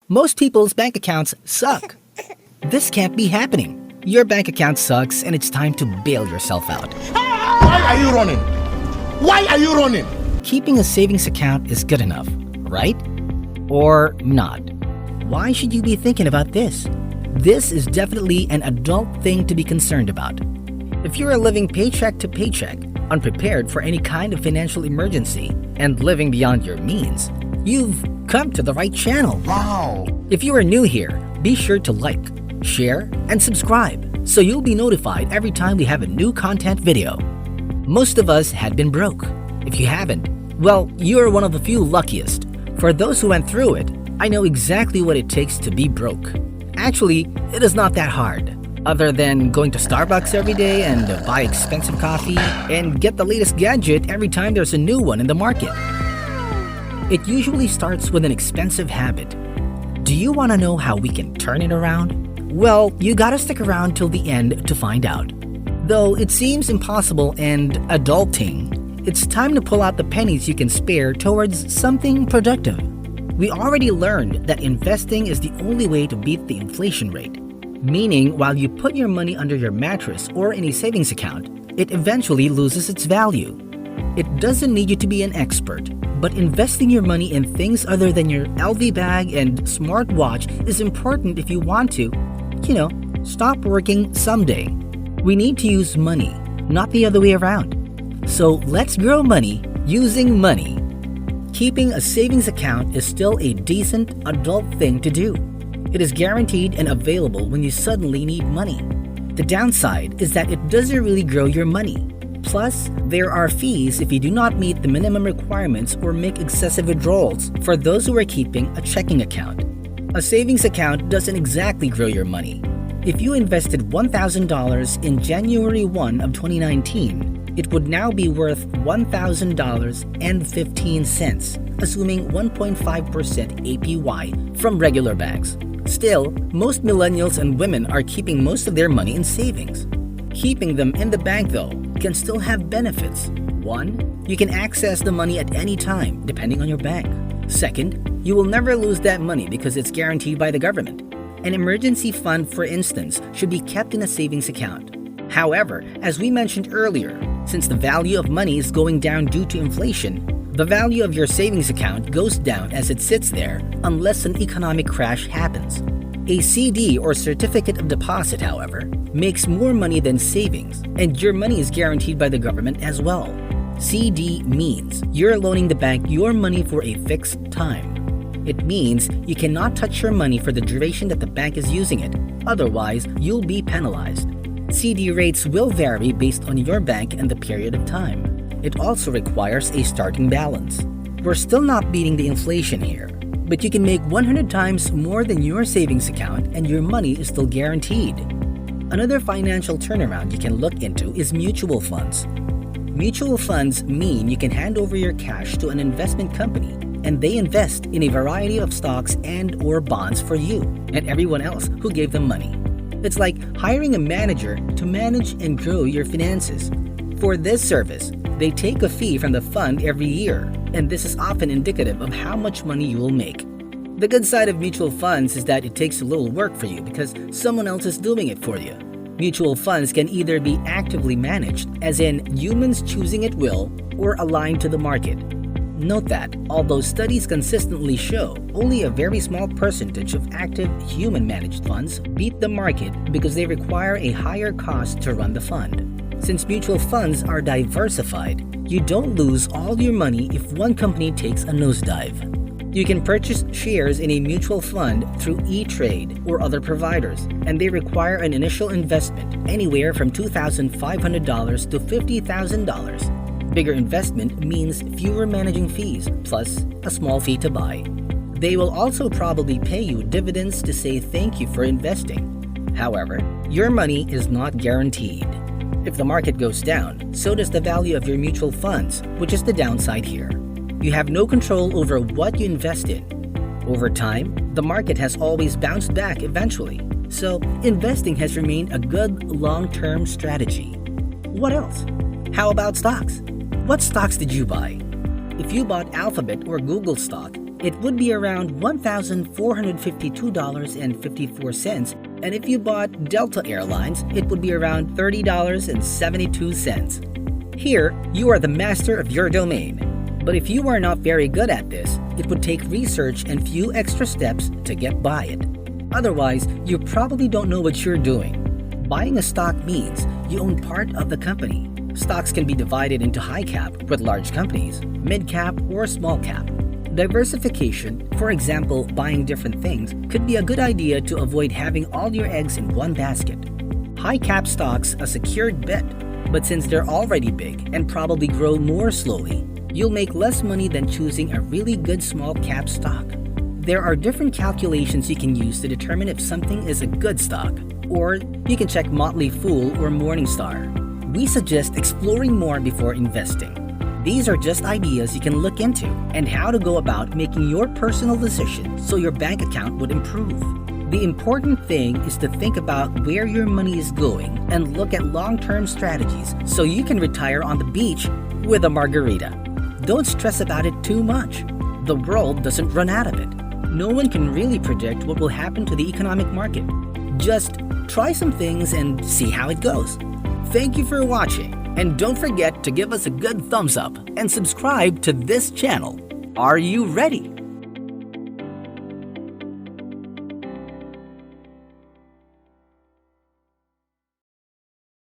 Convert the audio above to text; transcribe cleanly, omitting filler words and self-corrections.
Most people's bank accounts suck. This can't be happening. Your bank account sucks and it's time to bail yourself out. Why are you running? Why are you running? Keeping a savings account is good enough, right? Or not? Why should you be thinking about this? This is definitely an adult thing to be concerned about. If you are living paycheck to paycheck, unprepared for any kind of financial emergency, and living beyond your means, you've come to the right channel. Wow. If you are new here, be sure to like, share, and subscribe so you'll be notified every time we have a new content video. Most of us had been broke. If you haven't, well, you are one of the few luckiest. For those who went through it, I know exactly what it takes to be broke. Actually, it is not that hard. Other than going to Starbucks every day and buy expensive coffee and get the latest gadget every time there's a new one in the market. It usually starts with an expensive habit. Do you want to know how we can turn it around? Well, you gotta stick around till the end to find out. Though it seems impossible and adulting, it's time to pull out the pennies you can spare towards something productive. We already learned that investing is the only way to beat the inflation rate. Meaning, while you put your money under your mattress or in a savings account, it eventually loses its value. It doesn't need you to be an expert, but investing your money in things other than your LV bag and smartwatch is important if you want to, stop working someday. We need to use money, not the other way around. So let's grow money using money. Keeping a savings account is still a decent adult thing to do. It is guaranteed and available when you suddenly need money. The downside is that it doesn't really grow your money. Plus, there are fees if you do not meet the minimum requirements or make excessive withdrawals for those who are keeping a checking account. A savings account doesn't exactly grow your money. If you invested $1,000 in January 1 of 2019, it would now be worth $1,000.15, assuming 1.5% APY from regular banks. Still, most millennials and women are keeping most of their money in savings. Keeping them in the bank, though, can still have benefits. 1. You can access the money at any time, depending on your bank. Second, you will never lose that money because it's guaranteed by the government. An emergency fund, for instance, should be kept in a savings account. However, as we mentioned earlier, since the value of money is going down due to inflation, the value of your savings account goes down as it sits there unless an economic crash happens. A CD or certificate of deposit, however, makes more money than savings, and your money is guaranteed by the government as well. CD means you're loaning the bank your money for a fixed time. It means you cannot touch your money for the duration that the bank is using it, otherwise you'll be penalized. CD rates will vary based on your bank and the period of time. It also requires a starting balance. We're still not beating the inflation here, but you can make 100 times more than your savings account and your money is still guaranteed. Another financial turnaround you can look into is mutual funds. Mutual funds mean you can hand over your cash to an investment company and they invest in a variety of stocks and or bonds for you and everyone else who gave them money. It's like hiring a manager to manage and grow your finances. For this service, they take a fee from the fund every year, and this is often indicative of how much money you will make. The good side of mutual funds is that it takes a little work for you because someone else is doing it for you. Mutual funds can either be actively managed, as in humans choosing at will, or aligned to the market. Note that, although studies consistently show only a very small percentage of active human-managed funds beat the market because they require a higher cost to run the fund. Since mutual funds are diversified, you don't lose all your money if one company takes a nosedive. You can purchase shares in a mutual fund through E-Trade or other providers, and they require an initial investment anywhere from $2,500 to $50,000. Bigger investment means fewer managing fees, plus a small fee to buy. They will also probably pay you dividends to say thank you for investing. However, your money is not guaranteed. If the market goes down, so does the value of your mutual funds, which is the downside here. You have no control over what you invest in. Over time, the market has always bounced back eventually, so investing has remained a good long-term strategy. What else? How about stocks? What stocks did you buy? If you bought Alphabet or Google stock, it would be around $1,452.54, and if you bought Delta Airlines, it would be around $30.72. Here, you are the master of your domain. But if you are not very good at this, it would take research and few extra steps to get by it. Otherwise, you probably don't know what you're doing. Buying a stock means you own part of the company. Stocks can be divided into high cap with large companies, mid cap, or small cap. Diversification, for example, buying different things, could be a good idea to avoid having all your eggs in one basket. High cap stocks a secured bet, but since they're already big and probably grow more slowly, you'll make less money than choosing a really good small cap stock. There are different calculations you can use to determine if something is a good stock, or you can check Motley Fool or Morningstar. We suggest exploring more before investing. These are just ideas you can look into and how to go about making your personal decision so your bank account would improve. The important thing is to think about where your money is going and look at long-term strategies so you can retire on the beach with a margarita. Don't stress about it too much. The world doesn't run out of it. No one can really predict what will happen to the economic market. Just try some things and see how it goes. Thank you for watching, and don't forget to give us a good thumbs up and subscribe to this channel. Are you ready?